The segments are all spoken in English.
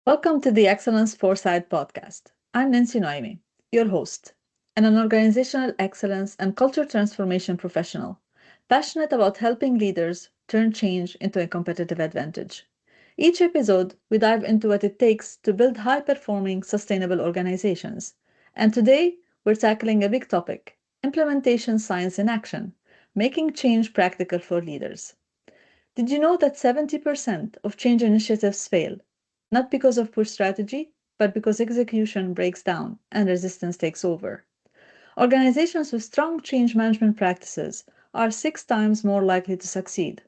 Welcome to the Excellence Foresight podcast. I'm Nancy Noemi, your host, and an organizational excellence and culture transformation professional, passionate about helping leaders turn change into a competitive advantage. Each episode, we dive into what it takes to build high performing, sustainable organizations. And today, we're tackling a big topic: implementation science in action, making change practical for leaders. Did you know that 70% of change initiatives fail, not because of poor strategy, but because execution breaks down and resistance takes over? Organizations with strong change management practices are 6 times more likely to succeed.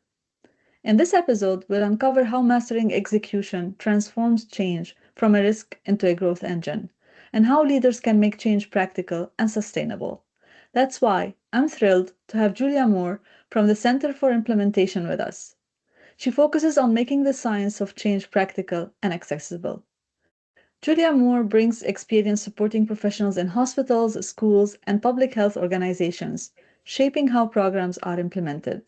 In this episode, we'll uncover how mastering execution transforms change from a risk into a growth engine, and how leaders can make change practical and sustainable. That's why I'm thrilled to have Julia Moore from the Center for Implementation with us. She focuses on making the science of change practical and accessible. Julia Moore brings experience supporting professionals in hospitals, schools, and public health organizations, shaping how programs are implemented.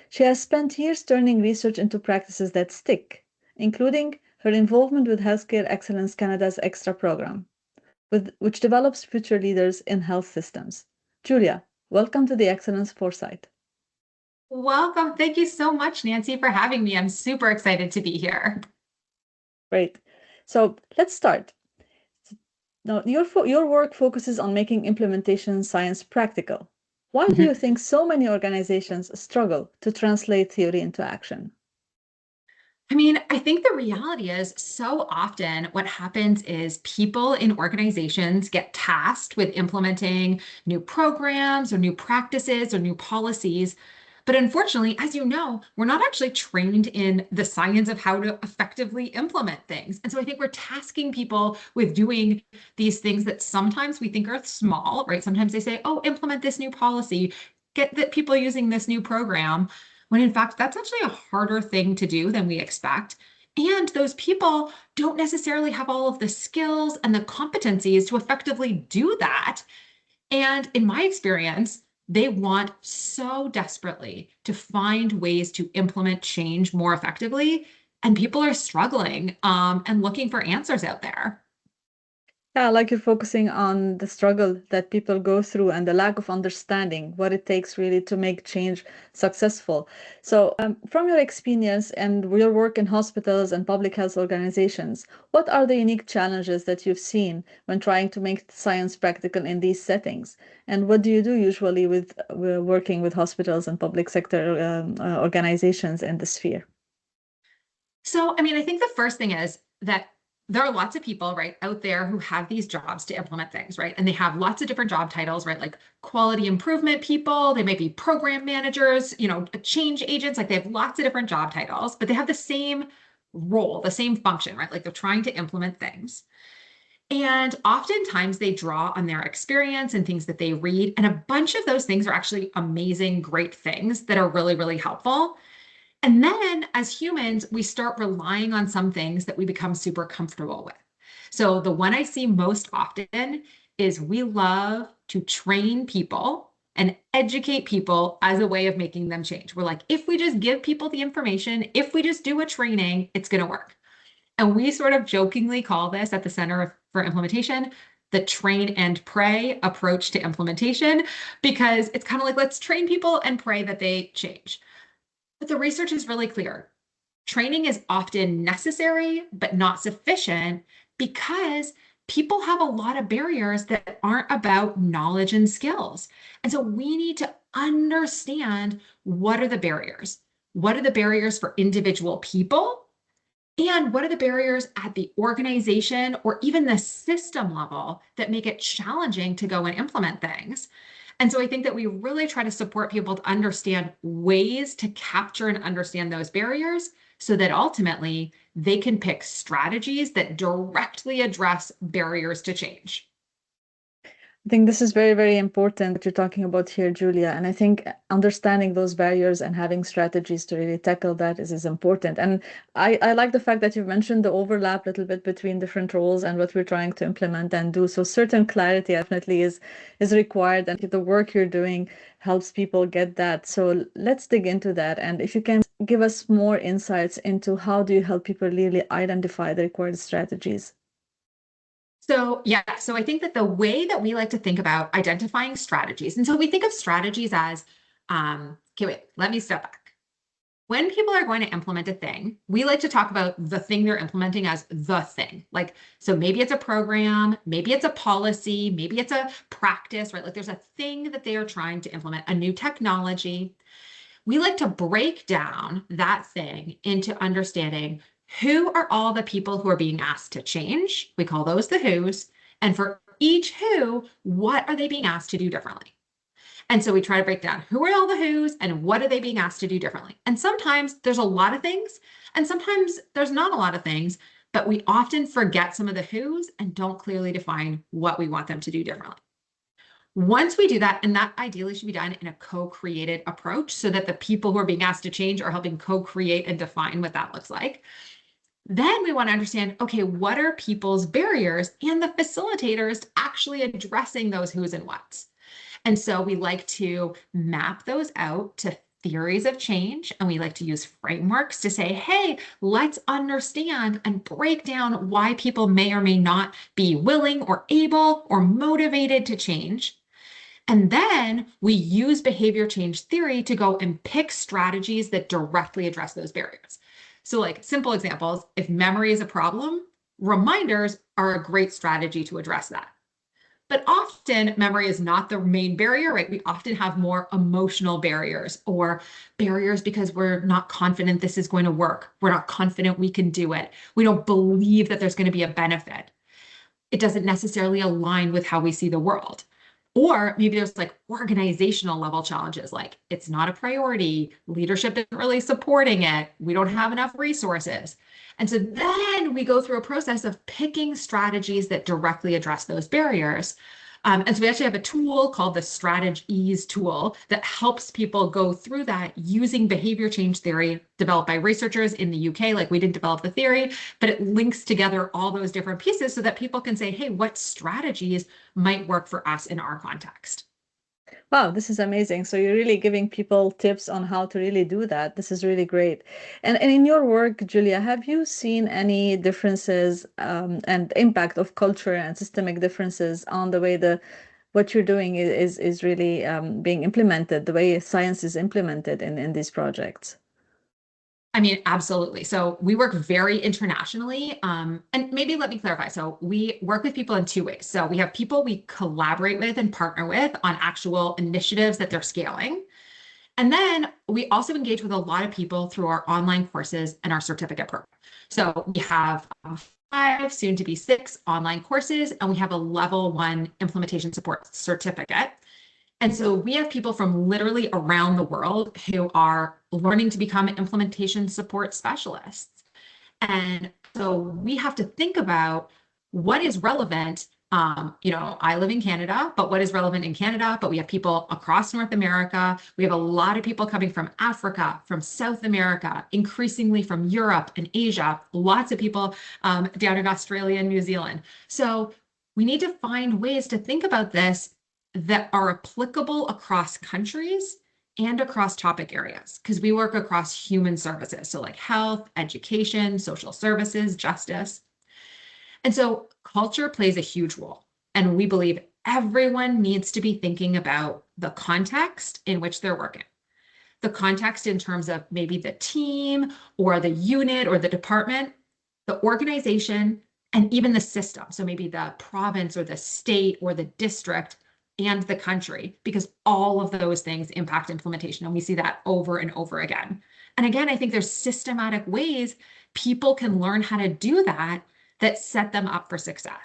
She has spent years turning research into practices that stick, including her involvement with Healthcare Excellence Canada's Extra program, which develops future leaders in health systems. Julia, welcome to the Excellence Foresight. Welcome. Thank you so much, Nancy, for having me. I'm super excited to be here. Great. So let's start. Now, your work focuses on making implementation science practical. Why do you think so many organizations struggle to translate theory into action? I think the reality is so often what happens is people in organizations get tasked with implementing new programs or new practices or new policies. But unfortunately, as you know, we're not actually trained in the science of how to effectively implement things. And so I think we're tasking people with doing these things that sometimes we think are small, right? Sometimes they say, oh, implement this new policy, get the people using this new program, when in fact, that's actually a harder thing to do than we expect. And those people don't necessarily have all of the skills and the competencies to effectively do that. And in my experience, they want so desperately to find ways to implement change more effectively. And people are struggling and looking for answers out there. Yeah, like you're focusing on the struggle that people go through and the lack of understanding what it takes really to make change successful. So, from your experience and your work in hospitals and public health organizations, what are the unique challenges that you've seen when trying to make science practical in these settings? And what do you do usually with working with hospitals and public sector organizations in the sphere? I think the first thing is that there are lots of people, right, out there who have these jobs to implement things, right? And they have lots of different job titles, right? Like quality improvement people, they may be program managers, change agents, like they have lots of different job titles, but they have the same role, the same function, right? Like they're trying to implement things. And oftentimes they draw on their experience and things that they read. And a bunch of those things are actually amazing, great things that are really, really helpful. And then as humans, we start relying on some things that we become super comfortable with. So the one I see most often is we love to train people and educate people as a way of making them change. We're like, if we just give people the information, if we just do a training, it's going to work. And we sort of jokingly call this at the Center for Implementation the train and pray approach to implementation, because it's kind of like, let's train people and pray that they change. But the research is really clear. Training is often necessary, but not sufficient, because people have a lot of barriers that aren't about knowledge and skills. And so we need to understand, what are the barriers? What are the barriers for individual people? And what are the barriers at the organization or even the system level that make it challenging to go and implement things? And so I think that we really try to support people to understand ways to capture and understand those barriers, so that ultimately they can pick strategies that directly address barriers to change. I think this is very, very important that you're talking about here, Julia. And I think understanding those barriers and having strategies to really tackle that is important. And I like the fact that you've mentioned the overlap a little bit between different roles and what we're trying to implement and do. So certain clarity definitely is required, and the work you're doing helps people get that. So let's dig into that. And if you can give us more insights into how do you help people really identify the required strategies? So, yeah, so I think that the way that we like to think about identifying strategies, and so we think of strategies as, okay, wait, let me step back. When people are going to implement a thing, we like to talk about the thing they're implementing as the thing. Like, so maybe it's a program, maybe it's a policy, maybe it's a practice, right? Like there's a thing that they are trying to implement, a new technology. We like to break down that thing into understanding who are all the people who are being asked to change. We call those the who's. And for each who, what are they being asked to do differently? And so we try to break down who are all the who's and what are they being asked to do differently. And sometimes there's a lot of things, and sometimes there's not a lot of things, but we often forget some of the who's and don't clearly define what we want them to do differently. Once we do that, and that ideally should be done in a co-created approach so that the people who are being asked to change are helping co-create and define what that looks like. Then we want to understand, okay, what are people's barriers and the facilitators actually addressing those who's and what's. And so we like to map those out to theories of change, and we like to use frameworks to say, hey, let's understand and break down why people may or may not be willing or able or motivated to change. And then we use behavior change theory to go and pick strategies that directly address those barriers. So, like simple examples, if memory is a problem, reminders are a great strategy to address that. But often memory is not the main barrier, right? We often have more emotional barriers or barriers because we're not confident this is going to work. We're not confident we can do it. We don't believe that there's going to be a benefit. It doesn't necessarily align with how we see the world. Or maybe there's like organizational level challenges, like it's not a priority, leadership isn't really supporting it, we don't have enough resources. And so then we go through a process of picking strategies that directly address those barriers. And so we actually have a tool called the Strategies tool that helps people go through that using behavior change theory developed by researchers in the UK. Like we didn't develop the theory, but it links together all those different pieces so that people can say, hey, what strategies might work for us in our context? Wow, this is amazing. So you're really giving people tips on how to really do that. This is really great. And in your work, Julia, have you seen any differences and impact of culture and systemic differences on the way the what you're doing is really being implemented, the way science is implemented in these projects? I mean, absolutely. So we work very internationally. And maybe let me clarify. So we work with people in two ways. So we have people we collaborate with and partner with on actual initiatives that they're scaling. And then we also engage with a lot of people through our online courses and our certificate program. So we have 5, soon to be 6 online courses, and we have a level 1 implementation support certificate. And so we have people from literally around the world who are learning to become implementation support specialists. And so we have to think about what is relevant. I live in Canada, but what is relevant in Canada? But we have people across North America. We have a lot of people coming from Africa, from South America, increasingly from Europe and Asia, lots of people down in Australia and New Zealand. So we need to find ways to think about this that are applicable across countries and across topic areas, because we work across human services. So like health, education, social services, justice. And so culture plays a huge role. And we believe everyone needs to be thinking about the context in which they're working. The context in terms of maybe the team or the unit or the department, the organization, and even the system. So maybe the province or the state or the district and the country, because all of those things impact implementation. And we see that over and over again. And again, I think there's systematic ways people can learn how to do that that set them up for success.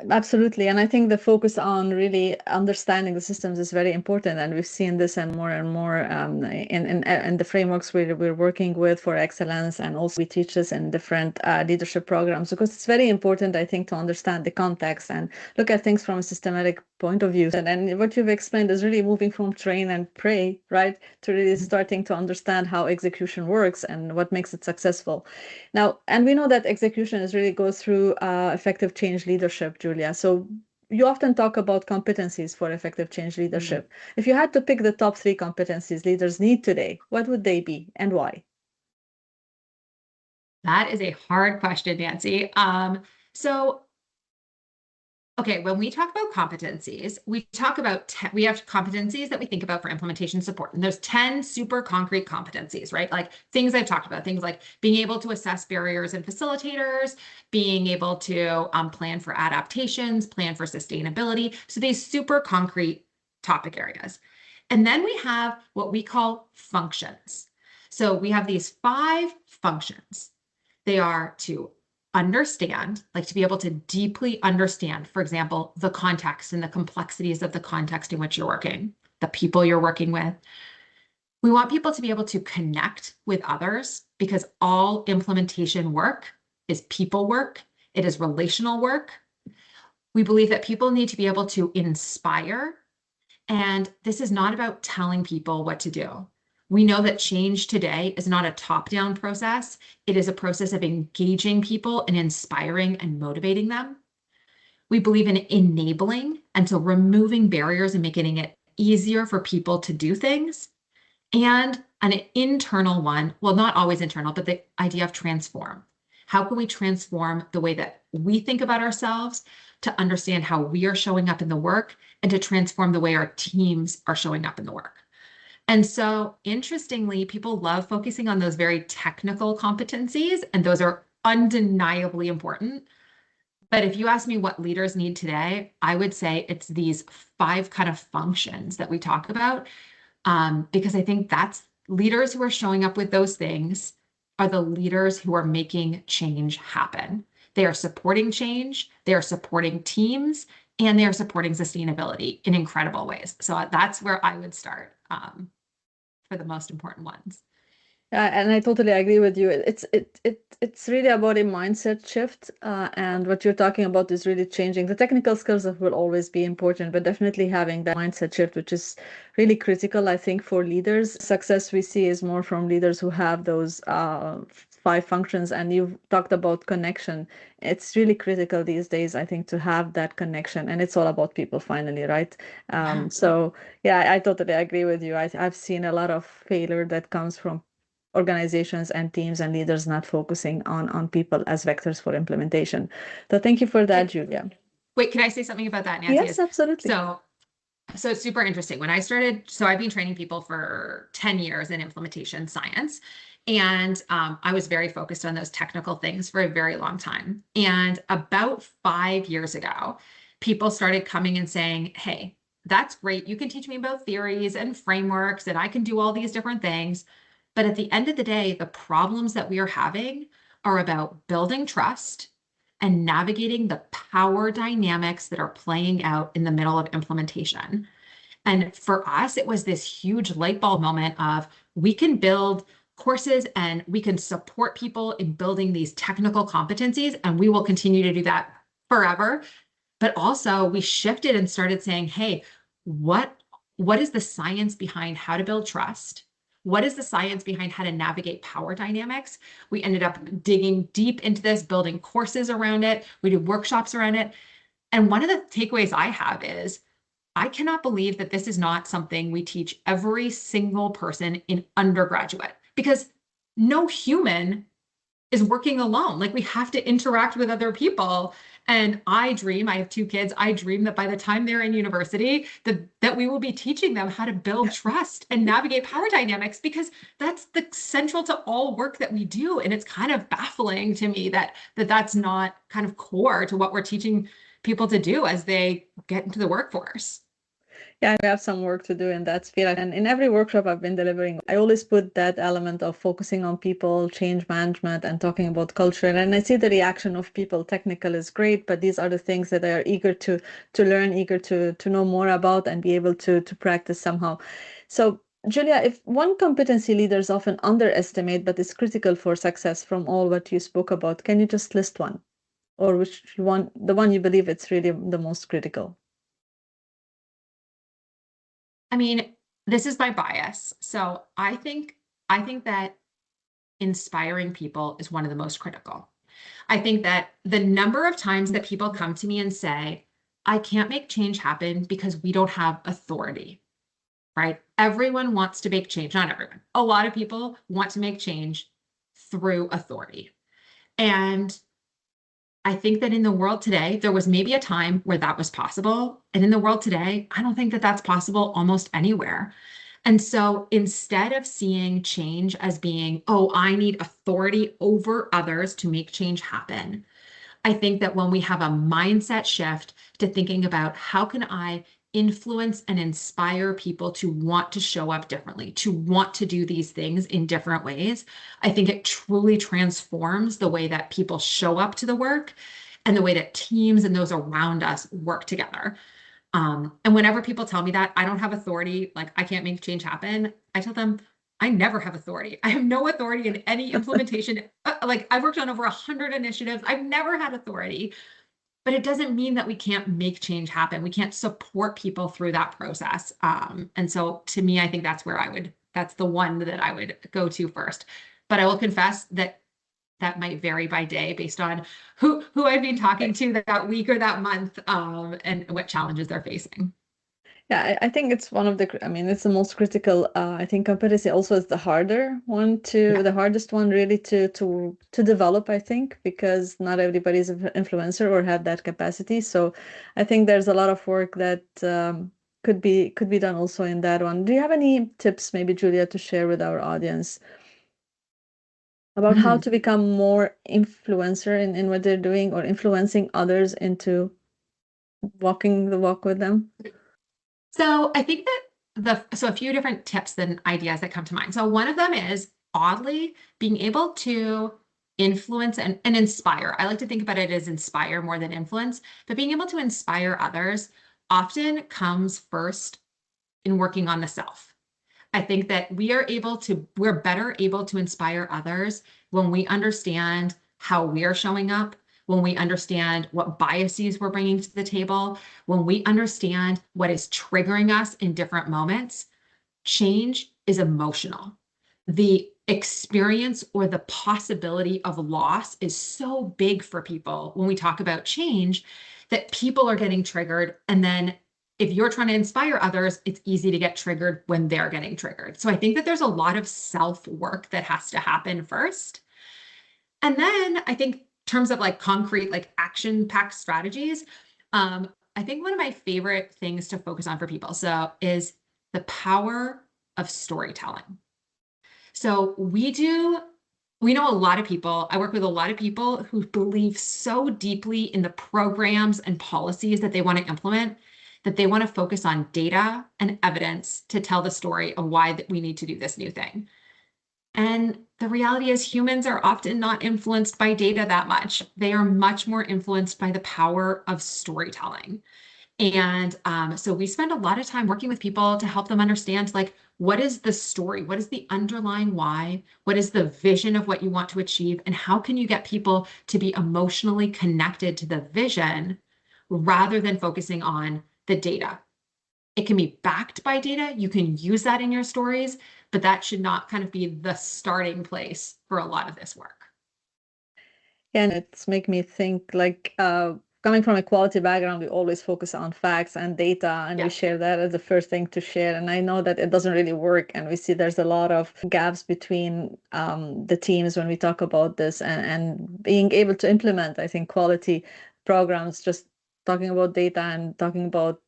Absolutely. And I think the focus on really understanding the systems is very important. And we've seen this and more in the frameworks we're working with for excellence. And also we teach this in different leadership programs, because it's very important, I think, to understand the context and look at things from a systematic point of view. And what you've explained is really moving from train and pray, right, to really starting to understand how execution works and what makes it successful. Now, and we know that execution is really goes through effective change leadership, Julia. So you often talk about competencies for effective change leadership. If you had to pick the top 3 competencies leaders need today, what would they be and why? That is a hard question, Nancy. So okay, when we talk about competencies, we talk about we have competencies that we think about for implementation support. And there's 10 super concrete competencies, right? Like things I've talked about, things like being able to assess barriers and facilitators, being able to plan for adaptations, plan for sustainability. So these super concrete topic areas. And then we have what we call functions. So we have these 5 functions. They are to understand, like to be able to deeply understand, for example, the context and the complexities of the context in which you're working, the people you're working with. We want people to be able to connect with others, because all implementation work is people work. It is relational work. We believe that people need to be able to inspire. And this is not about telling people what to do. We know that change today is not a top-down process. It is a process of engaging people and inspiring and motivating them. We believe in enabling, and so removing barriers and making it easier for people to do things. And an internal one, well, not always internal, but the idea of transform. How can we transform the way that we think about ourselves to understand how we are showing up in the work, and to transform the way our teams are showing up in the work? And so, interestingly, people love focusing on those very technical competencies, and those are undeniably important. But if you ask me what leaders need today, I would say it's these 5 kind of functions that we talk about, because I think that's leaders who are showing up with those things are the leaders who are making change happen. They are supporting change, they are supporting teams, and they are supporting sustainability in incredible ways. So that's where I would start. For the most important ones. And I totally agree with you. It's really about a mindset shift, and what you're talking about is really changing. The technical skills that will always be important, but definitely having that mindset shift, which is really critical, I think, for leaders. Success we see is more from leaders who have those 5 functions. And you've talked about connection. It's really critical these days, I think, to have that connection. And it's all about people finally, right? So yeah, I totally agree with you. I've seen a lot of failure that comes from organizations and teams and leaders not focusing on people as vectors for implementation. So thank you for that, Julia. Wait, can I say something about that, Nancy? Yes, absolutely. So it's super interesting. When I started, so I've been training people for 10 years in implementation science. And I was very focused on those technical things for a very long time. And about 5 years ago, people started coming and saying, hey, that's great. You can teach me about theories and frameworks, and I can do all these different things. But at the end of the day, the problems that we are having are about building trust and navigating the power dynamics that are playing out in the middle of implementation. And for us, it was this huge light bulb moment of, we can build courses and we can support people in building these technical competencies, and we will continue to do that forever. But also we shifted and started saying, hey, what is the science behind how to build trust? What is the science behind how to navigate power dynamics? We ended up digging deep into this, building courses around it. We did workshops around it. And one of the takeaways I have is, I cannot believe that this is not something we teach every single person in undergraduate, because no human is working alone. Like, we have to interact with other people. And I have 2 kids. I dream that by the time they're in university, that we will be teaching them how to build trust and navigate power dynamics, because that's the central to all work that we do. And it's kind of baffling to me that's not kind of core to what we're teaching people to do as they get into the workforce. Yeah, we have some work to do in that sphere. And in every workshop I've been delivering, I always put that element of focusing on people, change management, and talking about culture. And I see the reaction of people. Technical is great, but these are the things that they are eager to learn, eager to know more about and be able to practice somehow. So Julia, if one competency leaders often underestimate but is critical for success from all what you spoke about, can you just list one? Or which one, the one you believe it's really the most critical? I mean, this is my bias. So I think that inspiring people is one of the most critical. I think that the number of times that people come to me and say, I can't make change happen because we don't have authority, right? Everyone wants to make change, not everyone. A lot of people want to make change through authority. And I think that in the world today, there was maybe a time where that was possible. And in the world today, I don't think that that's possible almost anywhere. And so instead of seeing change as being, oh, I need authority over others to make change happen, I think that when we have a mindset shift to thinking about how can I influence and inspire people to want to show up differently, to want to do these things in different ways, I think it truly transforms the way that people show up to the work and the way that teams and those around us work together. And whenever people tell me that I don't have authority, like I can't make change happen, I tell them I never have authority. I have no authority in any implementation. Like I've worked on over 100 initiatives. I've never had authority, but it doesn't mean that we can't make change happen. We can't support people through that process. And so to me, I think that's where that's the one that I would go to first. But I will confess that that might vary by day based on who I've been talking to that week or that month, and what challenges they're facing. Yeah, I think it's one of I mean, it's the most critical. I think competency also is the Yeah. the hardest one really to develop, I think, because not everybody is an influencer or have that capacity. So I think there's a lot of work that could be done also in that one. Do you have any tips, maybe Julia, to share with our audience about how Mhm. to become more influencer in what they're doing or influencing others into walking the walk with them? So I think that so a few different tips and ideas that come to mind. So one of them is oddly being able to influence and inspire. I like to think about it as inspire more than influence, but being able to inspire others often comes first in working on the self. I think that we're better able to inspire others when we understand how we're showing up, when we understand what biases we're bringing to the table, when we understand what is triggering us in different moments. Change is emotional. The experience or the possibility of loss is so big for people when we talk about change that people are getting triggered. And then if you're trying to inspire others, it's easy to get triggered when they're getting triggered. So I think that there's a lot of self work that has to happen first. And then I think in terms of like concrete, like action packed strategies, I think one of my favorite things to focus on for people is the power of storytelling. So we know a lot of people, I work with a lot of people who believe so deeply in the programs and policies that they want to implement that they want to focus on data and evidence to tell the story of why that we need to do this new thing. And the reality is humans are often not influenced by data that much. They are much more influenced by the power of storytelling. And so we spend a lot of time working with people to help them understand like, what is the story? What is the underlying why? What is the vision of what you want to achieve? And how can you get people to be emotionally connected to the vision rather than focusing on the data? It can be backed by data. You can use that in your stories, but that should not kind of be the starting place for a lot of this work. Yeah, and it's make me think like coming from a quality background, we always focus on facts and data, and we Yeah. share that as the first thing to share. And I know that it doesn't really work, and we see there's a lot of gaps between the teams when we talk about this, and being able to implement, I think, quality programs, just talking about data and talking about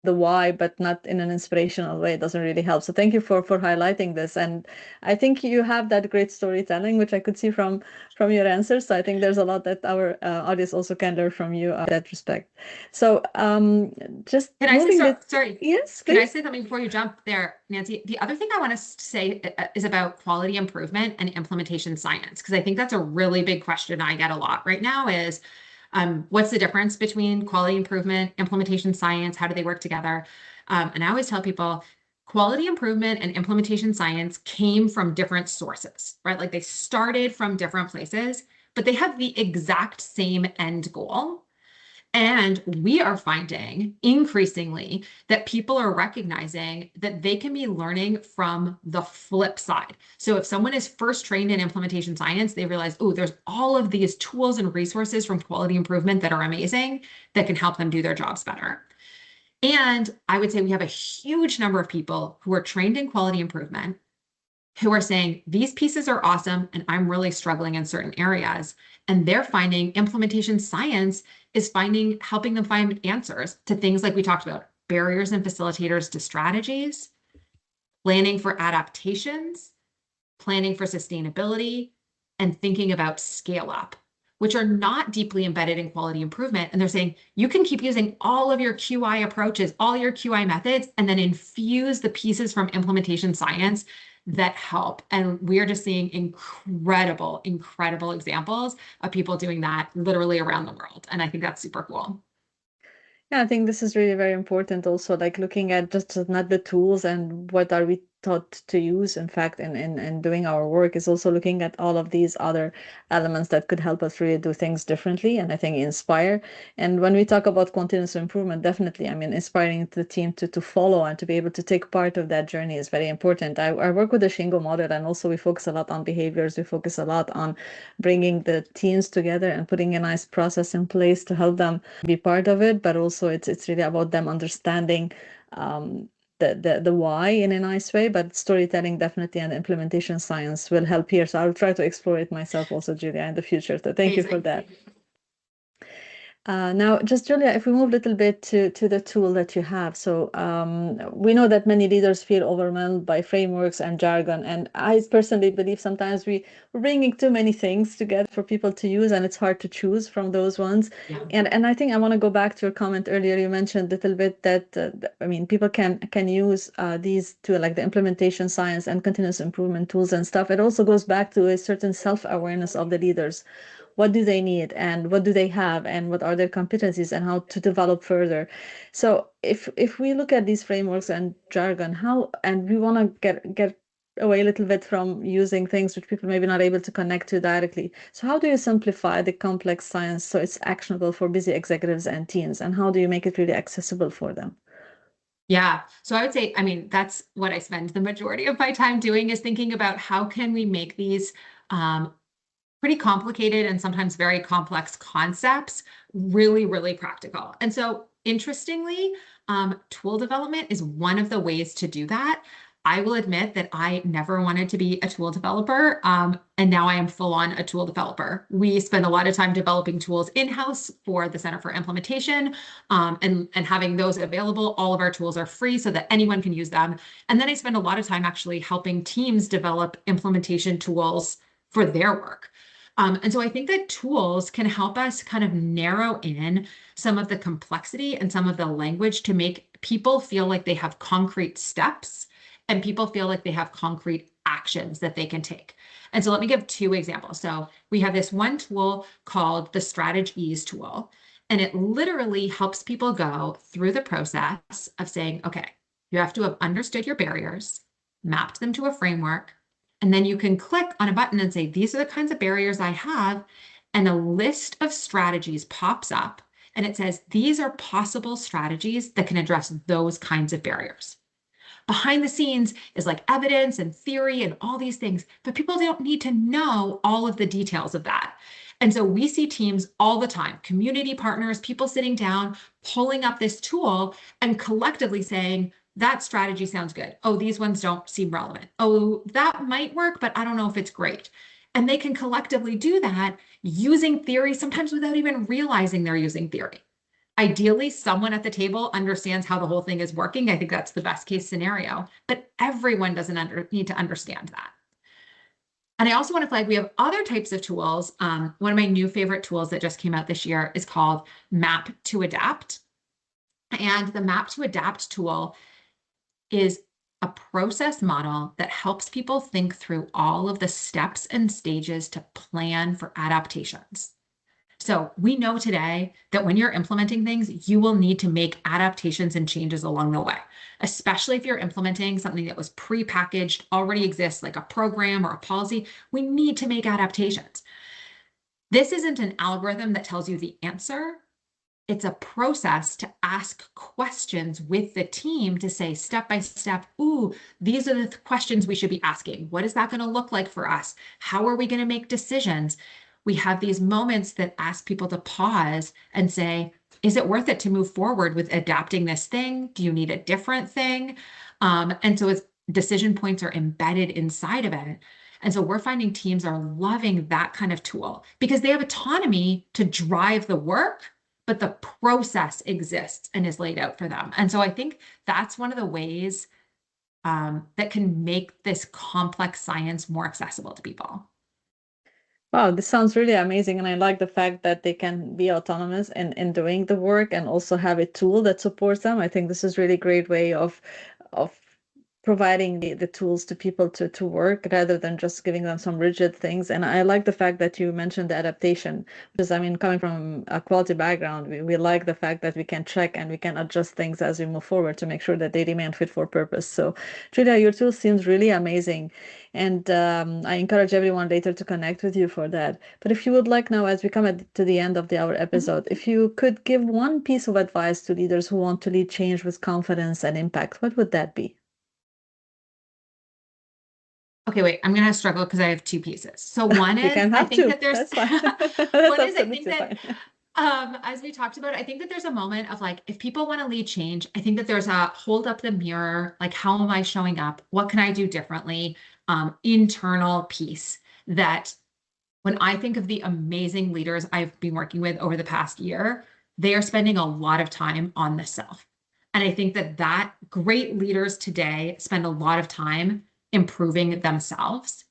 the why, but not in an inspirational way, doesn't really help. So thank you for highlighting this. And I think you have that great storytelling, which I could see from your answers. So I think there's a lot that our audience also can learn from you in that respect. So just Can I say, moving it. sorry, Yes, can I please. say something before you jump there, Nancy? The other thing I want to say is about quality improvement and implementation science, because I think that's a really big question I get a lot right now is, what's the difference between quality improvement, implementation science? How do they work together? And I always tell people quality improvement and implementation science came from different sources, right? Like they started from different places, but they have the exact same end goal. And we are finding increasingly that people are recognizing that they can be learning from the flip side. So if someone is first trained in implementation science, they realize, oh, there's all of these tools and resources from quality improvement that are amazing that can help them do their jobs better. And I would say we have a huge number of people who are trained in quality improvement who are saying these pieces are awesome and I'm really struggling in certain areas. And they're finding implementation science is helping them find answers to things like we talked about, barriers and facilitators to strategies, planning for adaptations, planning for sustainability, and thinking about scale up, which are not deeply embedded in quality improvement. And they're saying you can keep using all of your QI approaches, all your QI methods, and then infuse the pieces from implementation science that help. And we're just seeing incredible, incredible examples of people doing that literally around the world. And I think that's super cool. Yeah, I think this is really very important also, like looking at just not the tools and what are we taught to use, in fact, in doing our work is also looking at all of these other elements that could help us really do things differently and I think inspire. And when we talk about continuous improvement, definitely, I mean, inspiring the team to follow and to be able to take part of that journey is very important. I work with the Shingo model and also we focus a lot on behaviors. We focus a lot on bringing the teams together and putting a nice process in place to help them be part of it, but also it's really about them understanding the why in a nice way. But storytelling definitely and implementation science will help here. So I'll try to explore it myself also, Julia, in the future. So thank you for Amazing. that. Now, just Julia, if we move a little bit to the tool that you have. So we know that many leaders feel overwhelmed by frameworks and jargon. And I personally believe sometimes we're bringing too many things together for people to use, and it's hard to choose from those ones. Yeah. And I think I want to go back to your comment earlier. You mentioned a little bit that, I mean, people can use these two, like the implementation science and continuous improvement tools and stuff. It also goes back to a certain self-awareness of the leaders. What do they need and what do they have and what are their competencies and how to develop further. So if we look at these frameworks and jargon, how, and we want to get away a little bit from using things which people maybe not able to connect to directly. So how do you simplify the complex science so it's actionable for busy executives and teams, and how do you make it really accessible for them? Yeah. So I would say, I mean, that's what I spend the majority of my time doing is thinking about how can we make these pretty complicated and sometimes very complex concepts really, really practical. And so interestingly, tool development is one of the ways to do that. I will admit that I never wanted to be a tool developer, and now I am full on a tool developer. We spend a lot of time developing tools in-house for the Center for Implementation, and having those available. All of our tools are free so that anyone can use them. And then I spend a lot of time actually helping teams develop implementation tools for their work. And so I think that tools can help us kind of narrow in some of the complexity and some of the language to make people feel like they have concrete steps and people feel like they have concrete actions that they can take. And so let me give two examples. So we have this one tool called the Strategies tool, and it literally helps people go through the process of saying, okay, you have to have understood your barriers, mapped them to a framework, and then you can click on a button and say, these are the kinds of barriers I have. And a list of strategies pops up and it says, these are possible strategies that can address those kinds of barriers. Behind the scenes is like evidence and theory and all these things, but people don't need to know all of the details of that. And so we see teams all the time, community partners, people sitting down, pulling up this tool and collectively saying, that strategy sounds good. Oh, these ones don't seem relevant. Oh, that might work, but I don't know if it's great. And they can collectively do that using theory, sometimes without even realizing they're using theory. Ideally, someone at the table understands how the whole thing is working. I think that's the best case scenario, but everyone doesn't need to understand that. And I also want to flag, we have other types of tools. One of my new favorite tools that just came out this year is called Map to Adapt. And the Map to Adapt tool is a process model that helps people think through all of the steps and stages to plan for adaptations. So we know today that when you're implementing things, you will need to make adaptations and changes along the way, especially if you're implementing something that was pre-packaged, already exists, like a program or a policy. We need to make adaptations. This isn't an algorithm that tells you the answer. It's a process to ask questions with the team to say step by step, ooh, these are the questions we should be asking. What is that going to look like for us? How are we going to make decisions? We have these moments that ask people to pause and say, is it worth it to move forward with adapting this thing? Do you need a different thing? And so decision points are embedded inside of it. And so we're finding teams are loving that kind of tool because they have autonomy to drive the work, but the process exists and is laid out for them. And so I think that's one of the ways that can make this complex science more accessible to people. Wow, this sounds really amazing. And I like the fact that they can be autonomous in doing the work and also have a tool that supports them. I think this is really great way of providing the tools to people to work rather than just giving them some rigid things. And I like the fact that you mentioned the adaptation, because I mean, coming from a quality background, we like the fact that we can check and we can adjust things as we move forward to make sure that they remain fit for purpose. So Julia, your tool seems really amazing. And I encourage everyone later to connect with you for that. But if you would like now, as we come to the end of our episode, if you could give one piece of advice to leaders who want to lead change with confidence and impact, what would that be? Okay, wait, I'm gonna struggle because I have two pieces. So one You is can I have think two. that there's That's fine. one That's is I think absolutely that fine. as we talked about, I think that there's a moment of like if people want to lead change, I think that there's a hold up the mirror, like how am I showing up? What can I do differently? Internal piece that when I think of the amazing leaders I've been working with over the past year, they are spending a lot of time on the self. And I think that great leaders today spend a lot of time improving themselves.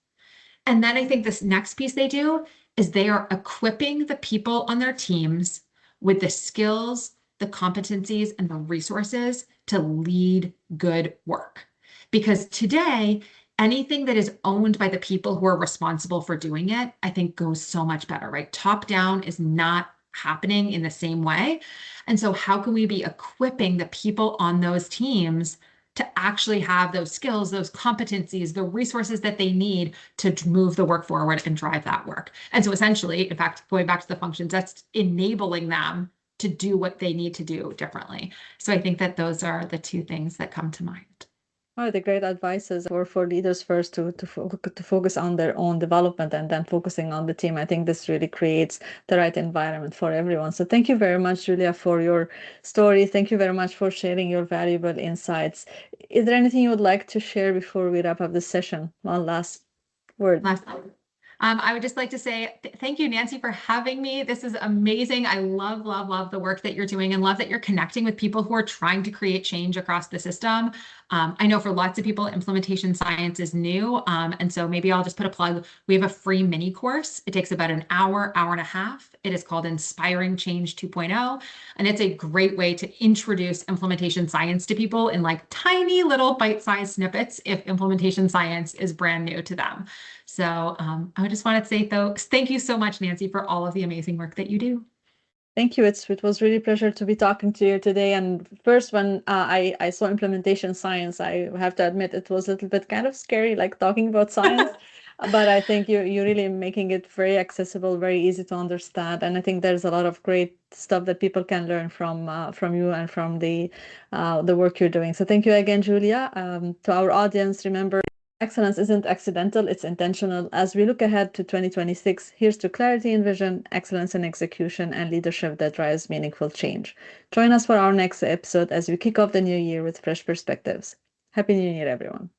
And then I think this next piece they do is they are equipping the people on their teams with the skills, the competencies, and the resources to lead good work. Because today, anything that is owned by the people who are responsible for doing it, I think goes so much better, right? Top down is not happening in the same way. And so, how can we be equipping the people on those teams to actually have those skills, those competencies, the resources that they need to move the work forward and drive that work? And so, essentially, in fact, going back to the functions, that's enabling them to do what they need to do differently. So, I think that those are the two things that come to mind. Oh, the great advices for leaders first to focus on their own development and then focusing on the team. I think this really creates the right environment for everyone. So thank you very much, Julia, for your story. Thank you very much for sharing your valuable insights. Is there anything you would like to share before we wrap up this session? One last word. Last I would just like to say thank you, Nancy, for having me. This is amazing. I love, love, love the work that you're doing and love that you're connecting with people who are trying to create change across the system. I know for lots of people, implementation science is new. And so maybe I'll just put a plug. We have a free mini course. It takes about an hour, hour and a half. It is called Inspiring Change 2.0. And it's a great way to introduce implementation science to people in like tiny little bite-sized snippets if implementation science is brand new to them. So I just want to say, though, thank you so much, Nancy, for all of the amazing work that you do. Thank you. It was really a pleasure to be talking to you today. And first, when I saw implementation science, I have to admit it was a little bit kind of scary, like talking about science. But I think you're really making it very accessible, very easy to understand. And I think there's a lot of great stuff that people can learn from you and from the work you're doing. So thank you again, Julia. To our audience, remember, excellence isn't accidental, it's intentional. As we look ahead to 2026, here's to clarity in vision, excellence in execution, and leadership that drives meaningful change. Join us for our next episode as we kick off the new year with fresh perspectives. Happy New Year, everyone.